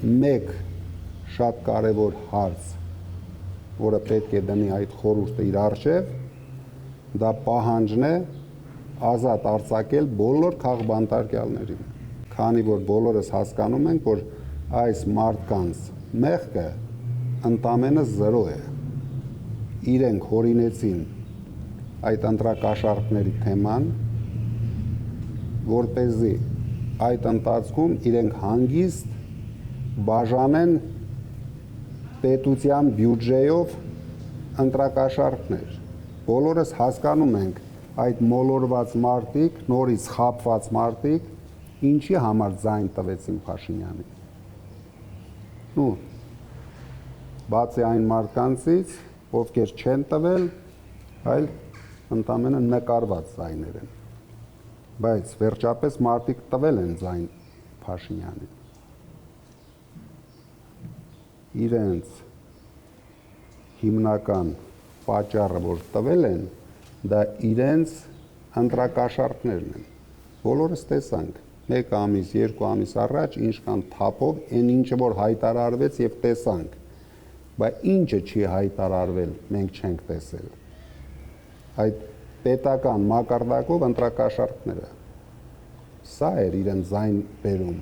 մեկ շատ կարևոր հարց, որը պետք է դնի այդ խորհուրդը իր առջև, դա պահանջն է ազատ արձակել բոլոր քաղբանտարկյալներին, քանի որ բոլորս հասկանում ենք, որ այս մարդկանց մեղքը ընդամենը 0 է, իրենք հորինեցին այդ ընտրակաշառքների թեման, որպեսզի այդ ընթացքում իրենք հանգիստ բաժանեն պետության բյուջեով ընտրակաշառքներ։ Բոլորս հասկանում ենք այդ մոլորված մարդիկ, նորից խաբված մարդիկ, ինչի համար ձայն տվեցին Փաշինյանին։ Ու բացի այն մարդկանցից, ովքեր չեն տվել, այլ ընդամենը նկարված ձայներ են։ Բայց վերջապես մարդիկ տվել են ձայն Փաշինյանին։ Իրենց հիմնական պատճառը, որ տվել են, դա իրենց ընտրակաշառքներն են։ Բոլորս տեսանք, 1 ամիս, 2 ամիս առաջ ինչքան թափով այն ինչը որ հայտարարվեց եւ տեսանք, բայց ինչը չի հայտարարվել, մենք չենք տեսել։ Այդ պետական մակարդակով ընտրակաշառքները։ Սա էր իրեն ձայն բերում։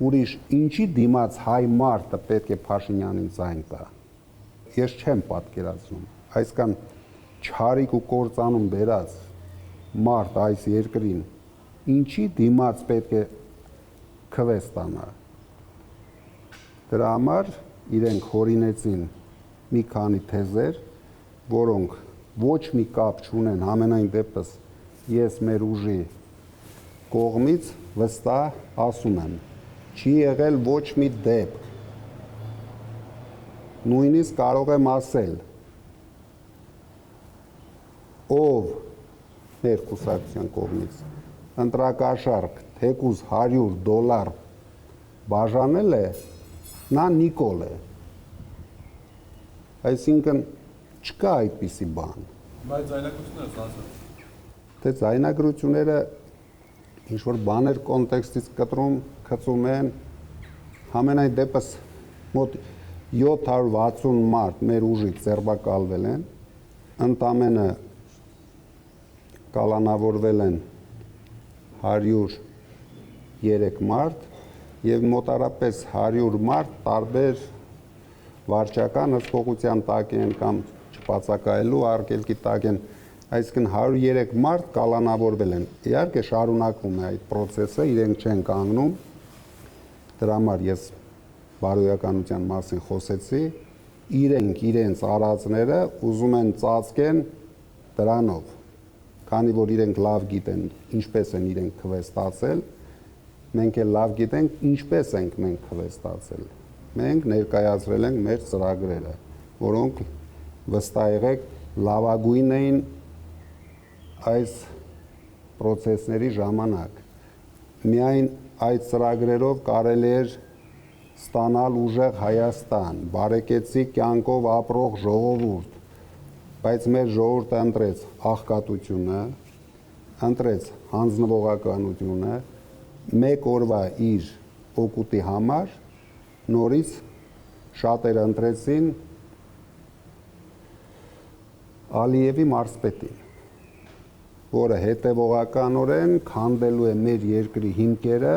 Ուրիշ ինչի դիմաց հայ մարդը պետք է Փաշինյանին ձայն տա։ Ես չեմ պատկերացնում, այսքան չարիք ու կործանում բերած մարդ այս երկրին, ինչի դիմաց պետք է քվես տանա։ Դրա համար իրենք հորինեցին մի քանի թեզեր, որոնք ոչ մի կապ չունեն, համենայն դեպս ես մեր ուժի կողմից վստահ ասում եմ, չի եղել ոչ մի դեպք, նույնիսկ կարող եմ ասել, ով մեր կուսակցության կողմից ընտրակաշառք թեկուզ $100 բաժանել է, նա Նիկոլ է։ Այսինքն չկա այդպիսի բան։ Բայց ձայնագրությունները սանսը։ Թե ձայնագրությունները ինչ-որ բաներ կոնտեքստից կծում են, համենայն դեպս մոտ 760 մարդ մեր ուժից ձերբակալվել են, ընդամենը կալանավորվել են 103 մարդ եւ մոտարապես 100 մարդ տարբեր վարչական հսկողության տակ են կամ չբացակայելու արգելքի տակ են, այսինքն 103 մարդ կալանավորվել են։ Իհարկե շարունակվում է այդ process-ը, իրենք չեն կանգնում։ Դրա համար ես բարոյականության մասին խոսեցի, իրենք իրենց արածները ուզում են ծածկեն դրանով, քանի որ իրենք լավ գիտեն ինչպես են իրենք քվեստացել, մենք էլ լավ գիտենք ինչպես ենք մենք քվեստացել։ Մենք ներկայացրել ենք մեր ծրագրերը, որոնք վստահ եղեք լավագույնն էին այս process-ների ժամանակ։ Միայն այդ ծրագրերով կարելի էր ստանալ ուժեղ Հայաստան, բարեկեցիկ կյանքով ապրող ժողովուրդ, բայց մեր ժողովուրդը ընտրեց աղքատությունը, ընտրեց հանձնվողականությունը, մեկ օրվա իր օգուտի համար նորից շատերը ընտրեցին Ալիևի մարզպետին, որը հետևողականորեն քանդելու է մեր երկրի հիմքերը